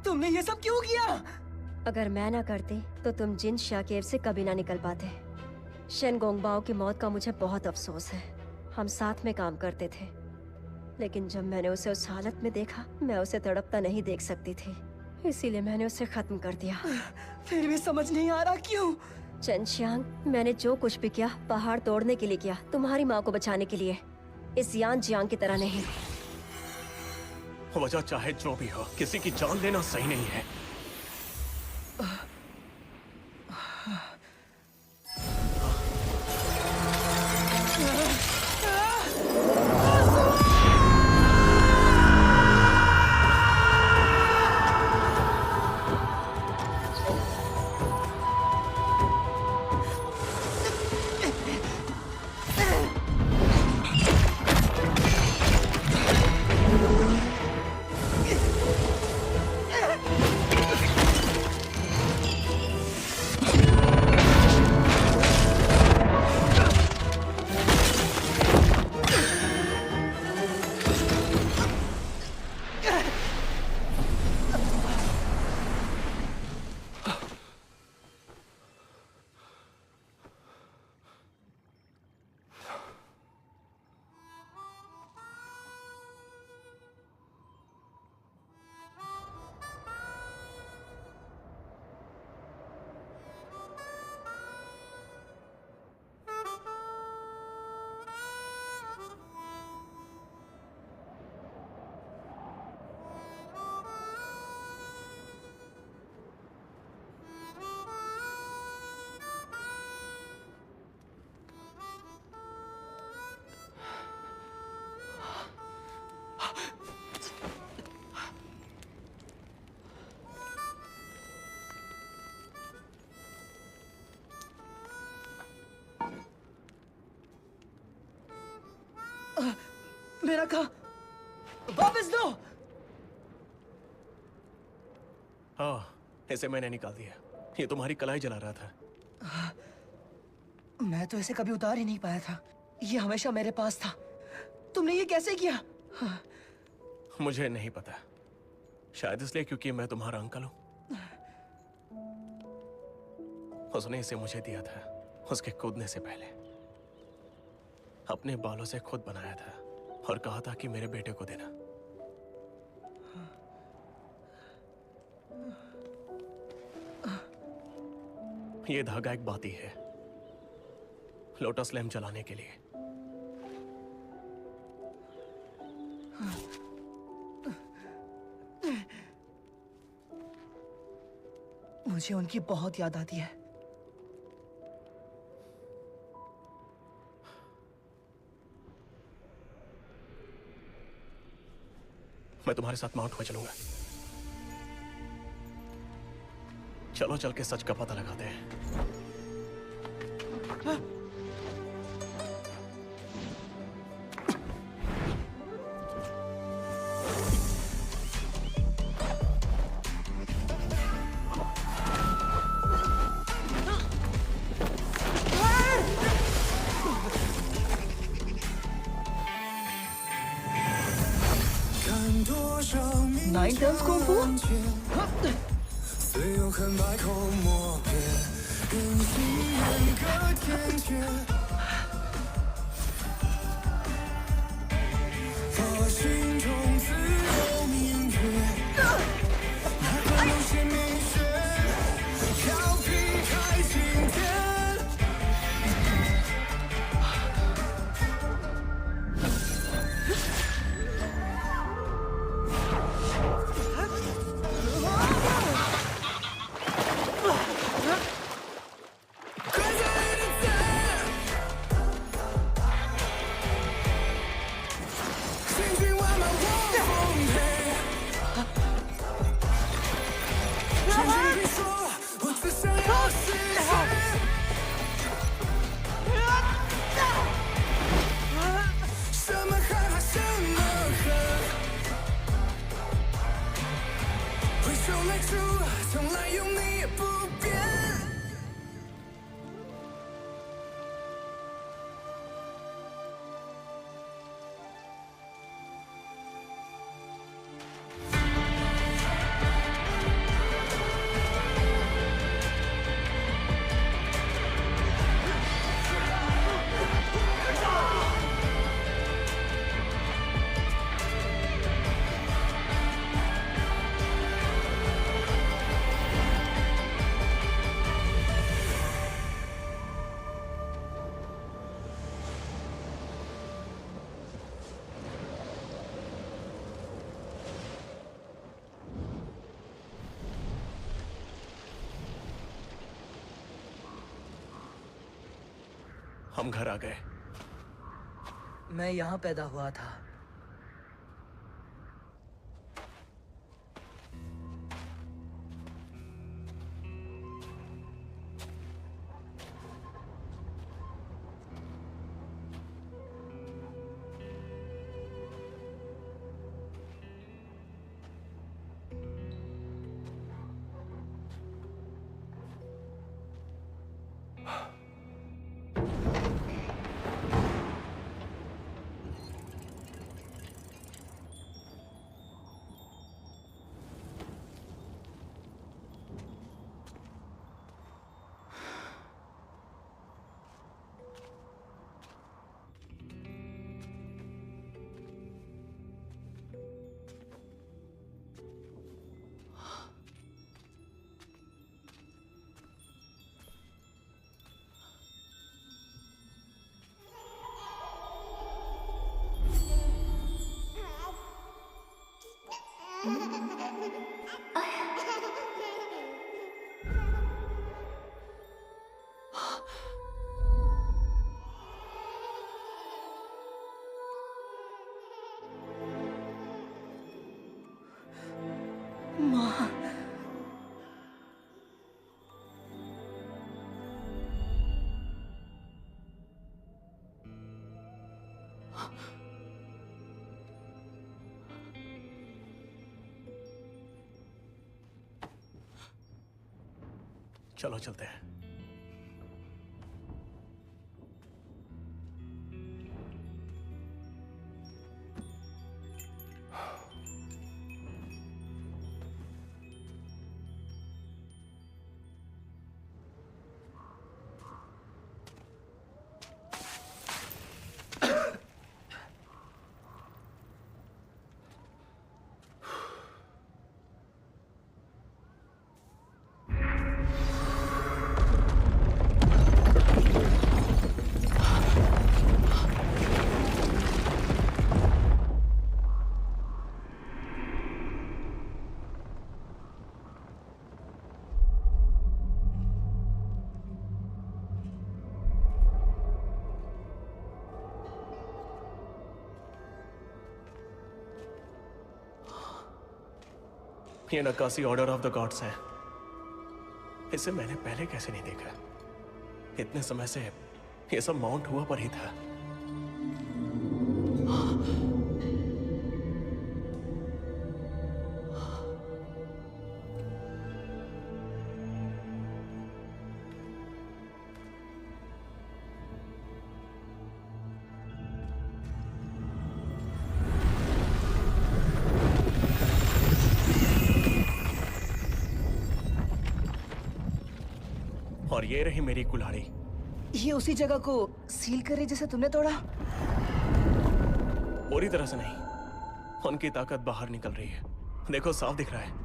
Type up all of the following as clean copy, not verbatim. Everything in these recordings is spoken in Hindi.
तुमने ये सब क्यों किया? अगर मैं ना करती तो तुम जिनशा केव से कभी ना निकल पाते। शेन गोंगबाओ की मौत का मुझे बहुत अफसोस है। हम साथ में काम करते थे, लेकिन जब मैंने उसे उस हालत में देखा, मैं उसे तड़पता नहीं देख सकती थी, इसीलिए मैंने उसे खत्म कर दिया। फिर भी समझ नहीं आ रहा क्यों। चेनशियांग, मैंने जो कुछ भी किया पहाड़ तोड़ने के लिए किया, तुम्हारी माँ को बचाने के लिए, इस यान जियांग की तरह नहीं। वजह चाहे जो भी हो, किसी की जान लेना सही नहीं है। मेरा कहा वापस दो। हाँ, इसे मैंने निकाल दिया। ये तुम्हारी कलाई जला रहा था। मैं तो इसे कभी उतार ही नहीं पाया था, ये हमेशा मेरे पास था। तुमने ये कैसे किया? मुझे नहीं पता, शायद इसलिए क्योंकि मैं तुम्हारा अंकल हूं। उसने इसे मुझे दिया था उसके कूदने से पहले। अपने बालों से खुद बनाया था और कहा था कि मेरे बेटे को देना। ये धागा एक बाती है, लोटस लैम्प जलाने के लिए। मुझे उनकी बहुत याद आती है। मैं तुम्हारे साथ माउंट हुए चलूंगा। चलो चल के सच का पता लगाते हैं। नाइन टर्न्स कुंग फू? 虽有恨百口莫辩，人心远隔天阙。我心中自有明月，哪怕有些迷雪，要避开今天。हम घर आ गए। मैं यहाँ पैदा हुआ था। माँ, चलो चलते हैं। ये नक्काशी ऑर्डर ऑफ द गॉड्स है। इसे मैंने पहले कैसे नहीं देखा? इतने समय से ये सब माउंट हुआ पर ही था। और ये रही मेरी कुल्हाड़ी। ये उसी जगह को सील करे जिसे तुमने तोड़ा? पूरी तरह से नहीं, उनकी ताकत बाहर निकल रही है। देखो, साफ दिख रहा है।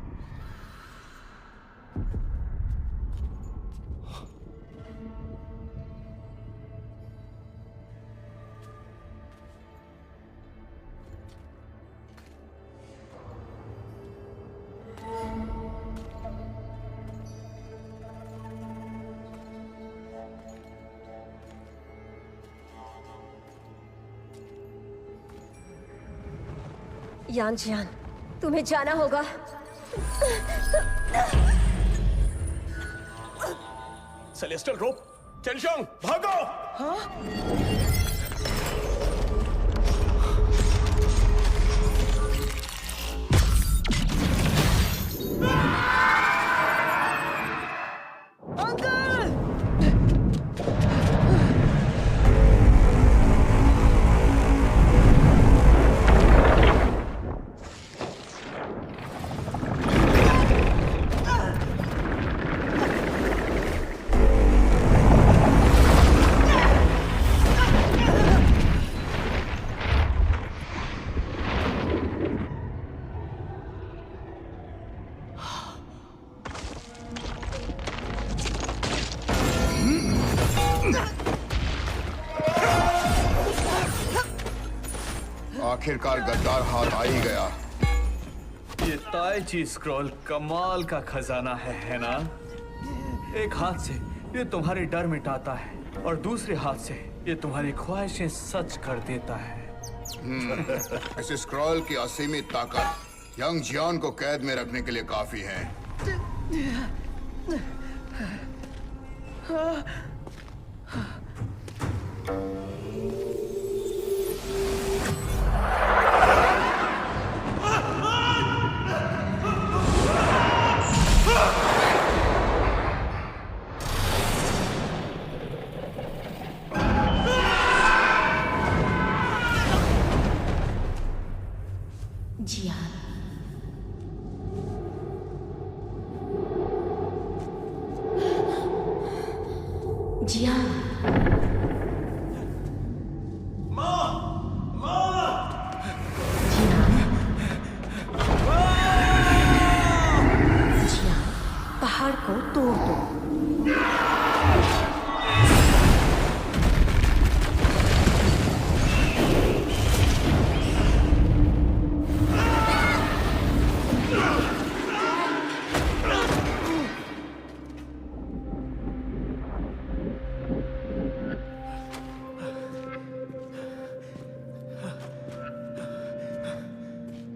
यान जियान, तुम्हें जाना होगा। सेलेस्टियल रोप, चेंशोंग, भागो! आखिरकार गद्दार हाथ आ ही गया। ये ताई ची स्क्रॉल कमाल का खजाना है ना? एक हाथ से ये तुम्हारे डर मिटाता है और दूसरे हाथ से ये तुम्हारी ख्वाहिशें सच कर देता है। इस स्क्रॉल की असीमित ताकत यंग जियान को कैद में रखने के लिए काफी है। जियान, जियान, जियान, पहाड़ को तोड़ दो।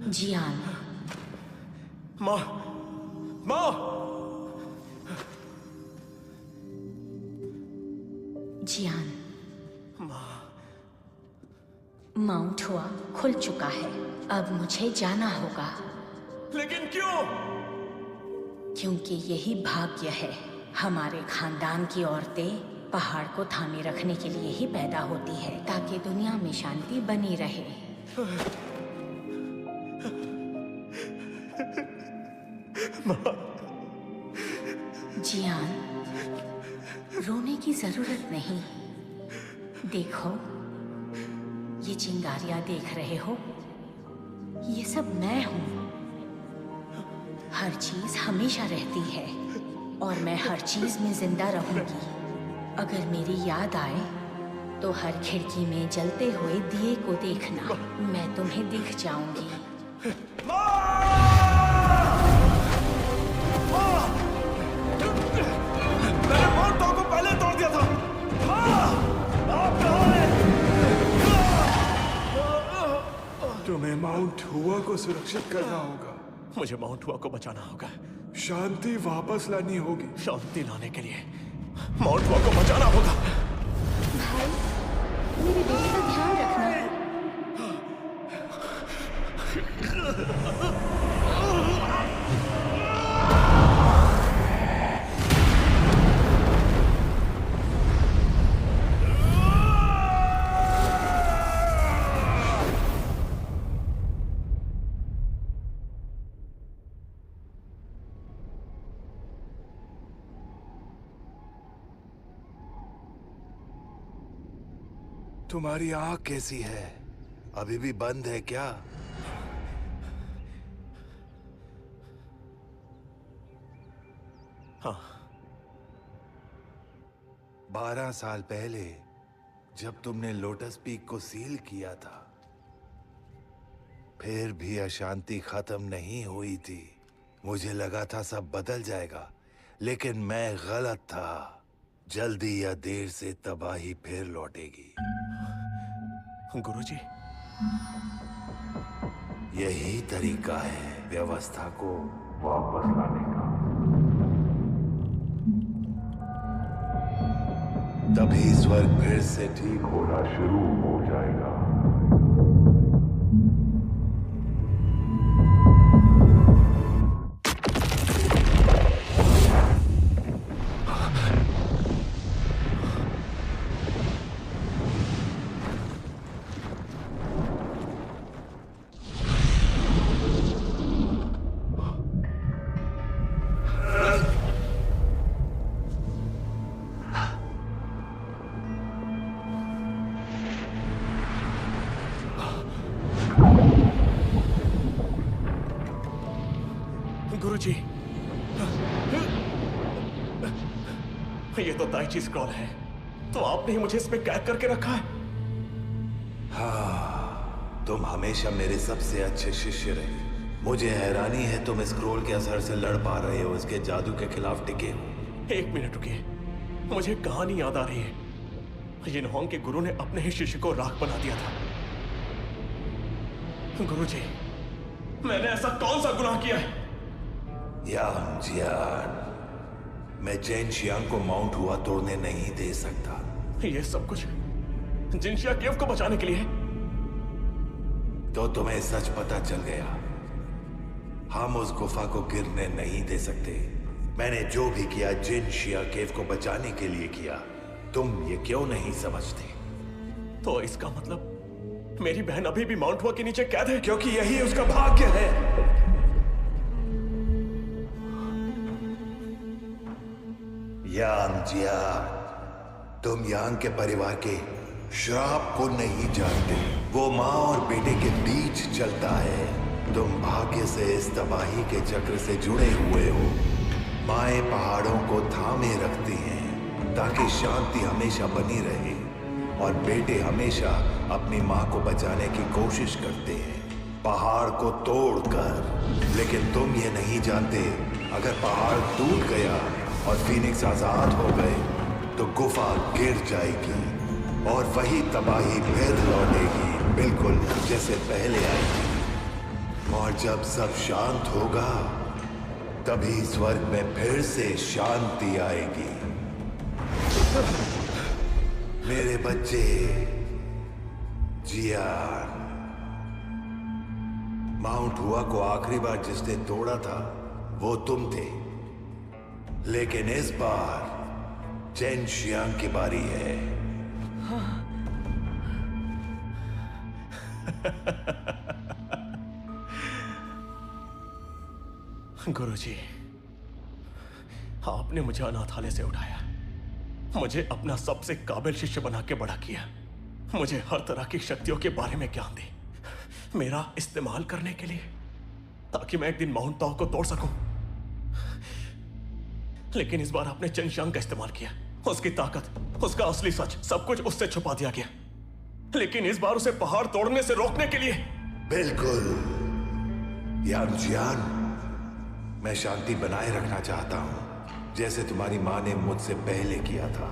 जियान, माँ, माँ, जियान, माउंट हुआ खुल चुका है। अब मुझे जाना होगा। लेकिन क्यों? क्योंकि यही भाग्य है। हमारे खानदान की औरतें पहाड़ को थामे रखने के लिए ही पैदा होती है, ताकि दुनिया में शांति बनी रहे। जियान, रोने की जरूरत नहीं। देखो, ये चिंगारियां देख रहे हो? ये सब मैं हूं। हर चीज हमेशा रहती है और मैं हर चीज में जिंदा रहूंगी। अगर मेरी याद आए तो हर खिड़की में जलते हुए दिए को देखना। मैं तुम्हें दिख जाऊंगी। मैंने माउंट को पहले तोड़ दिया था। आप कहाँ हैं? तुम्हें माउंट हुआ को सुरक्षित करना होगा। मुझे माउंट हुआ को बचाना होगा। शांति वापस लानी होगी। शांति लाने के लिए माउंट हुआ को बचाना होगा। भाई, मेरे बेटे का ध्यान रखना। तुम्हारी आंख कैसी है? अभी भी बंद है क्या? हाँ। 12 साल पहले जब तुमने लोटस पीक को सील किया था, फिर भी अशांति खत्म नहीं हुई थी। मुझे लगा था सब बदल जाएगा, लेकिन मैं गलत था। जल्दी या देर से तबाही फिर लौटेगी। गुरुजी, यही तरीका है व्यवस्था को वापस लाने का। तभी स्वर्ग फिर से ठीक होना शुरू हो जाएगा। गुरुजी, ये तो ताइची स्क्रॉल है। तो आपने ही मुझे इसमें कैद करके रखा है। हाँ, तुम हमेशा मेरे सबसे अच्छे शिष्य रहे। मुझे हैरानी है तुम स्क्रोल के असर से लड़ पा रहे हो, इसके जादू के खिलाफ टिके हो। एक मिनट रुकिए, मुझे कहानी याद आ रही है। यिनहोंग के गुरु ने अपने ही शिष्य को राख बना दिया था। गुरुजी, मैंने ऐसा कौन सा गुनाह किया है? यांग जियान, मैं चेन शियांग को माउंट हुआ तोड़ने नहीं दे सकता। ये सब कुछ जिनशिया केव को बचाने के लिए है। तो तुम्हें सच पता चल गया। हम उस गुफा को गिरने नहीं दे सकते। मैंने जो भी किया जिन शिया केव को बचाने के लिए किया। तुम ये क्यों नहीं समझते? तो इसका मतलब मेरी बहन अभी भी माउंट हुआ के नीचे कैद है? क्योंकि यही उसका भाग्य है। यांग जियान, तुम यांग के परिवार के श्राप को नहीं जानते। वो माँ और बेटे के बीच चलता है। तुम भाग्य से इस तबाही के चक्र से जुड़े हुए हो। माएं पहाड़ों को थामे रखती हैं ताकि शांति हमेशा बनी रहे, और बेटे हमेशा अपनी माँ को बचाने की कोशिश करते हैं पहाड़ को तोड़कर। लेकिन तुम ये नहीं जानते, अगर पहाड़ टूट गया और फीनिक्स आजाद हो गए तो गुफा गिर जाएगी और वही तबाही फिर लौटेगी, बिल्कुल जैसे पहले आई थी। और जब सब शांत होगा तभी स्वर्ग में फिर से शांति आएगी। मेरे बच्चे जियान, माउंट हुआ को आखिरी बार जिसने तोड़ा था वो तुम थे, लेकिन इस बार चेन शियांग की बारी है। गुरुजी, आपने मुझे अनाथालय से उठाया, मुझे अपना सबसे काबिल शिष्य बना के बड़ा किया, मुझे हर तरह की शक्तियों के बारे में ज्ञान दी, मेरा इस्तेमाल करने के लिए, ताकि मैं एक दिन माउंट ताओ को तोड़ सकूं। लेकिन इस बार आपने चेन शियांग का इस्तेमाल किया। उसकी ताकत, उसका असली सच, सब कुछ उससे छुपा दिया गया। लेकिन इस बार उसे पहाड़ तोड़ने से रोकने के लिए। बिल्कुल यांग जियान, मैं शांति बनाए रखना चाहता हूं, जैसे तुम्हारी मां ने मुझसे पहले किया था।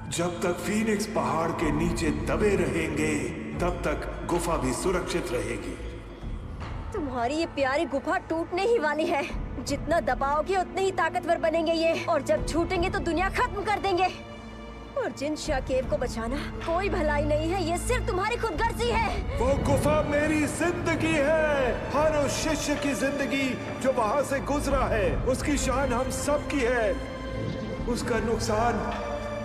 जब तक फीनिक्स पहाड़ के नीचे दबे रहेंगे तब तक गुफा भी सुरक्षित रहेगी। तुम्हारी ये प्यारी गुफा टूटने ही वाली है। जितना दबाओगे उतने ही ताकतवर बनेंगे ये, और जब छूटेंगे तो दुनिया खत्म कर देंगे। और जिन शाह केव को बचाना कोई भलाई नहीं है, ये सिर्फ तुम्हारी खुदगर्जी है। वो गुफा मेरी जिंदगी है, हर उस शिष्य की जिंदगी जो वहां से गुजरा है। उसकी शान हम सब की है, उसका नुकसान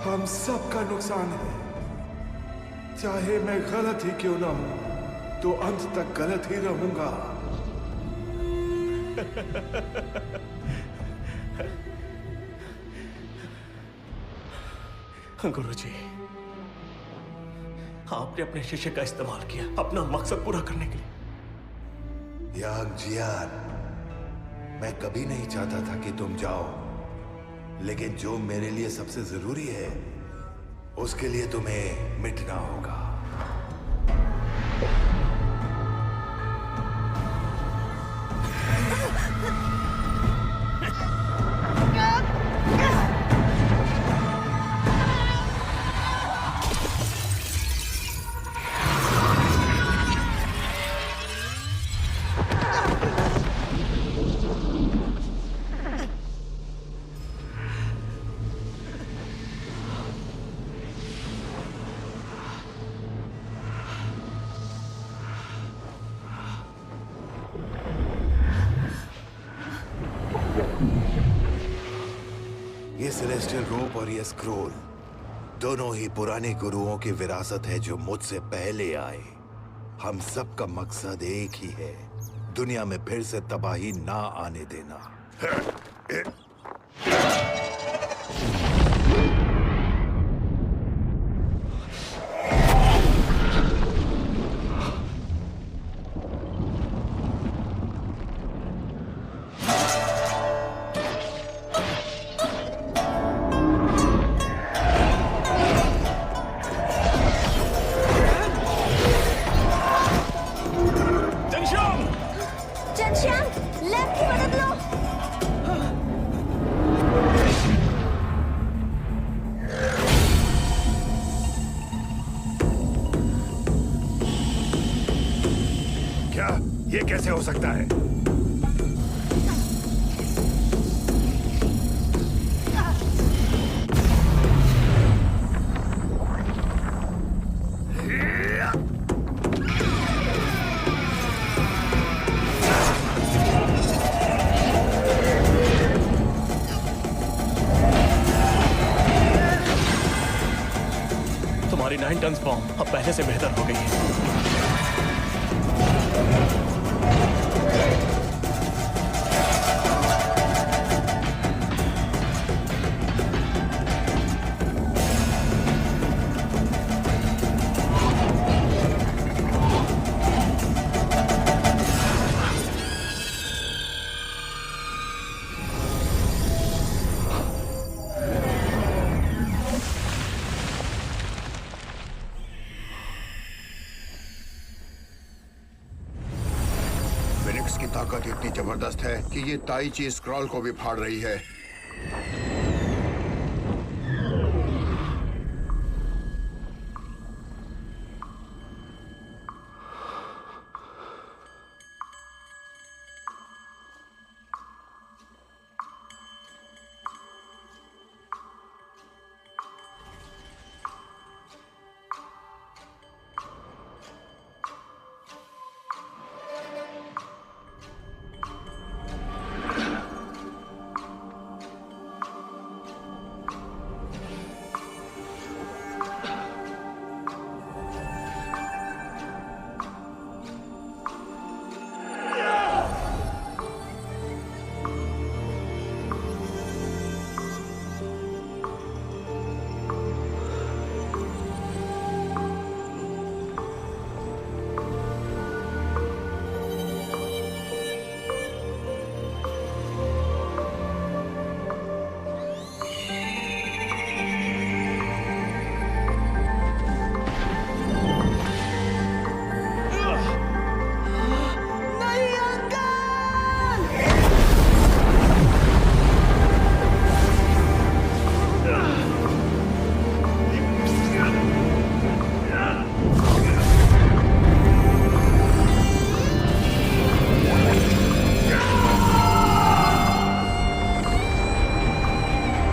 हम सब का नुकसान है। चाहे मैं गलत ही क्यों ना हूं, तो अंत तक गलत ही रहूंगा। गुरुजी, आपने अपने शिष्य का इस्तेमाल किया अपना मकसद पूरा करने के लिए। यांग जियान, मैं कभी नहीं चाहता था कि तुम जाओ, लेकिन जो मेरे लिए सबसे जरूरी है उसके लिए तुम्हें मिटना होगा। ये सेलेस्टियल रोप और ये स्क्रोल दोनों ही पुराने गुरुओं की विरासत है जो मुझसे पहले आए। हम सब का मकसद एक ही है, दुनिया में फिर से तबाही ना आने देना। ये कैसे हो सकता है? तुम्हारी 9 टन बॉम्ब अब पहले से बेहतर हो गई है। फिनिक्स की ताकत इतनी जबरदस्त है कि ये ताई ची स्क्रॉल को भी फाड़ रही है।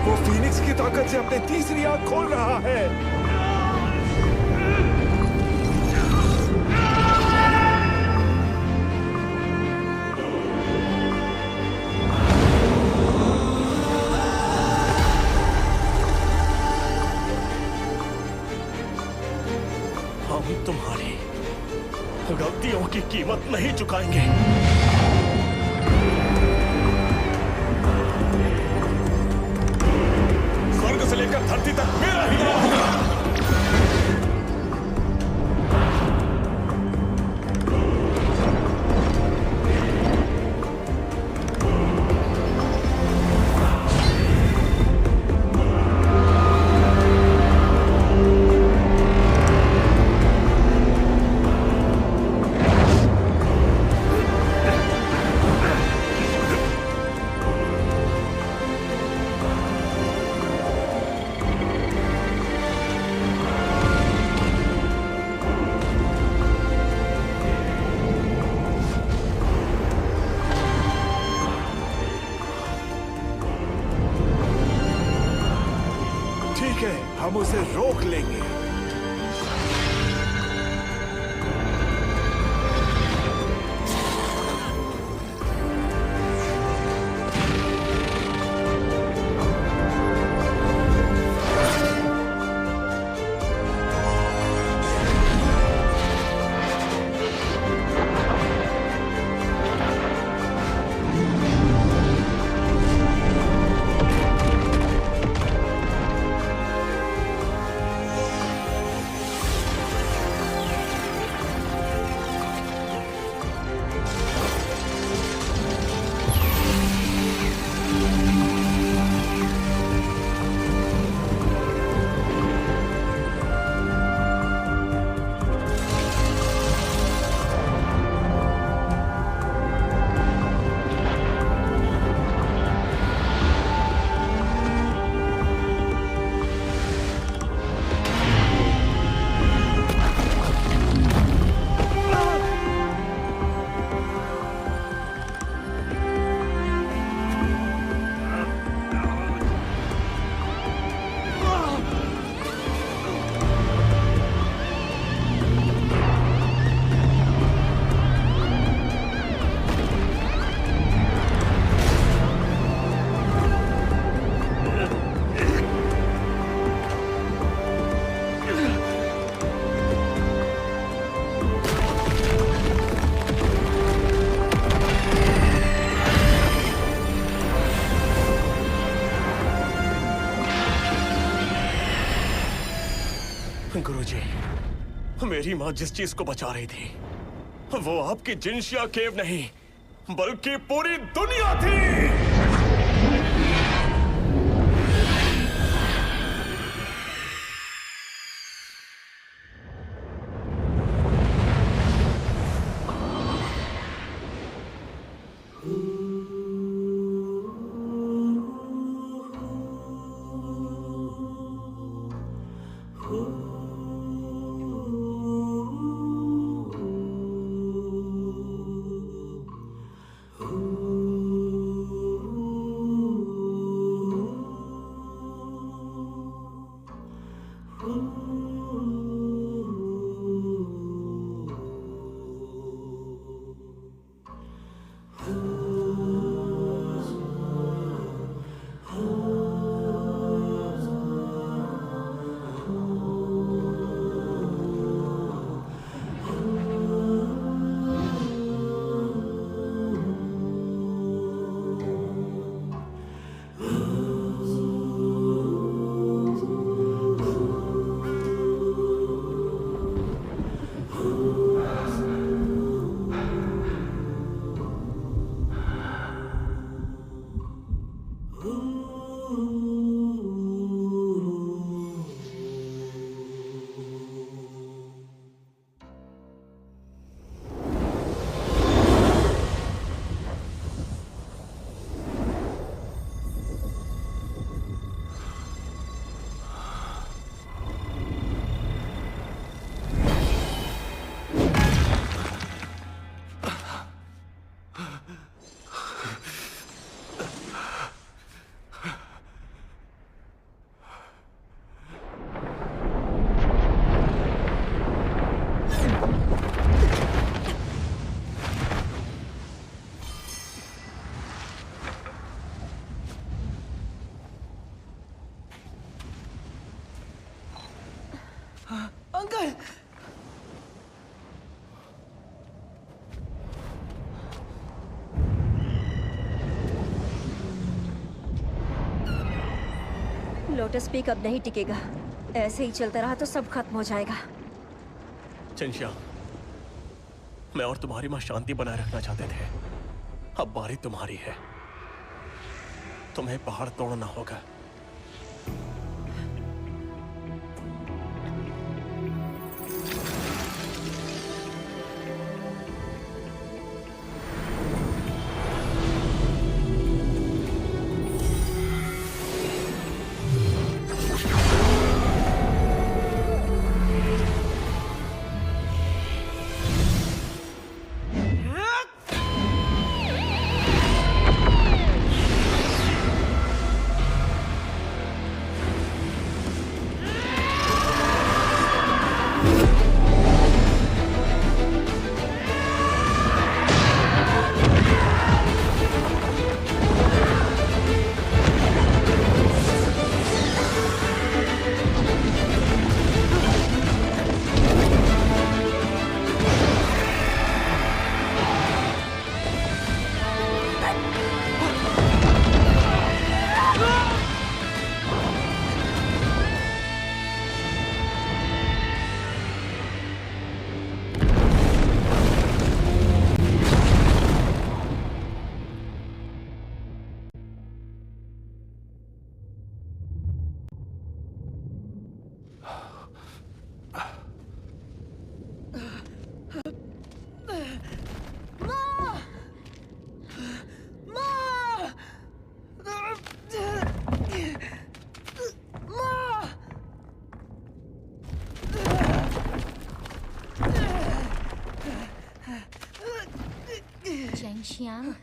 वो फीनिक्स की ताकत से अपनी तीसरी आंख खोल रहा है। हम तुम्हारी गलतियों की कीमत नहीं चुकाएंगे। स्वर्ग से लेकर धरती तक मेरा ही नाम होगा। ठीक है, हम उसे रोक लेंगे। गुरुजी, मेरी माँ जिस चीज को बचा रही थी वो आपकी जिनशिया केव नहीं बल्कि पूरी दुनिया थी। अंकल, लोटस पीक अब नहीं टिकेगा। ऐसे ही चलता रहा तो सब खत्म हो जाएगा। जिनशिया, मैं और तुम्हारी माँ शांति बनाए रखना चाहते थे। अब बारी तुम्हारी है। तुम्हें पहाड़ तोड़ना होगा। चैंगशियांग,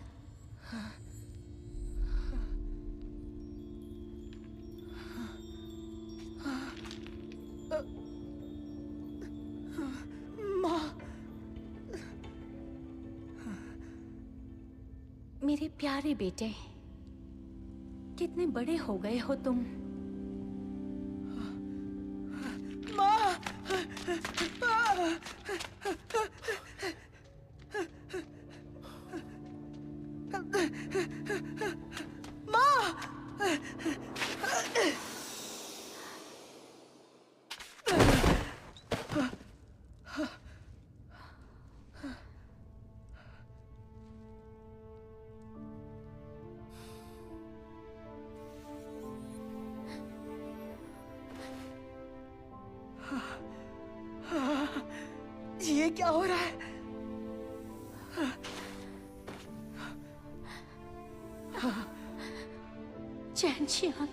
मेरे प्यारे बेटे, कितने बड़े हो गए हो तुम। क्या हो रहा है? चैन जियान,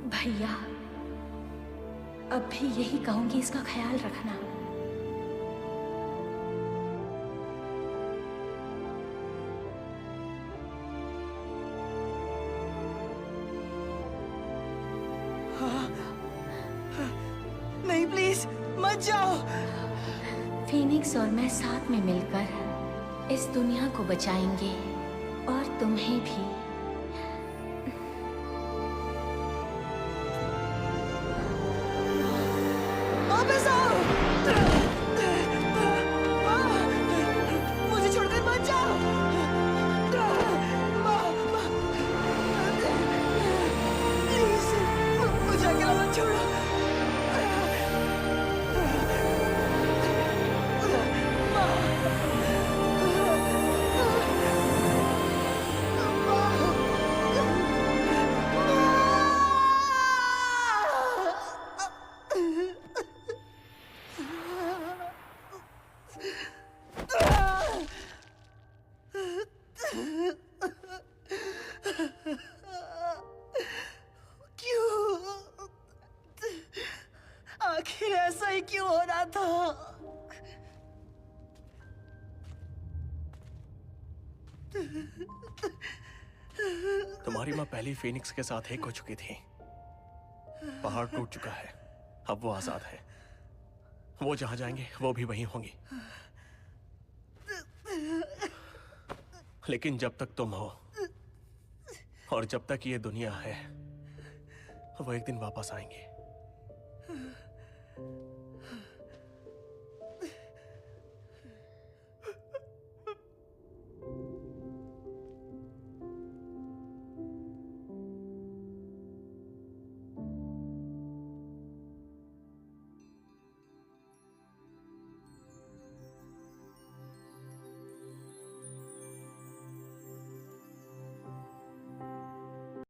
भैया, अब भी यही कहूंगी, इसका ख्याल रखना। नहीं, प्लीज मत जाओ। फीनिक्स और मैं साथ में मिलकर इस दुनिया को बचाएंगे और तुम्हें भी। वापस आओ। मुझे छोड़कर मत जाओ। प्लीज मुझे अकेला मत छोड़ो। आखिर ऐसा ही क्यों हो रहा था? तुम्हारी माँ पहली फीनिक्स के साथ एक हो चुकी थी। पहाड़ टूट चुका है, अब वो आजाद है। वो जहां जाएंगे वो भी वहीं होंगी। लेकिन जब तक तुम हो और जब तक ये दुनिया है, वो एक दिन वापस आएंगे।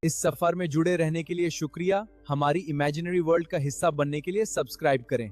इस सफर में जुड़े रहने के लिए शुक्रिया। हमारी इमेजिनरी वर्ल्ड का हिस्सा बनने के लिए सब्सक्राइब करें।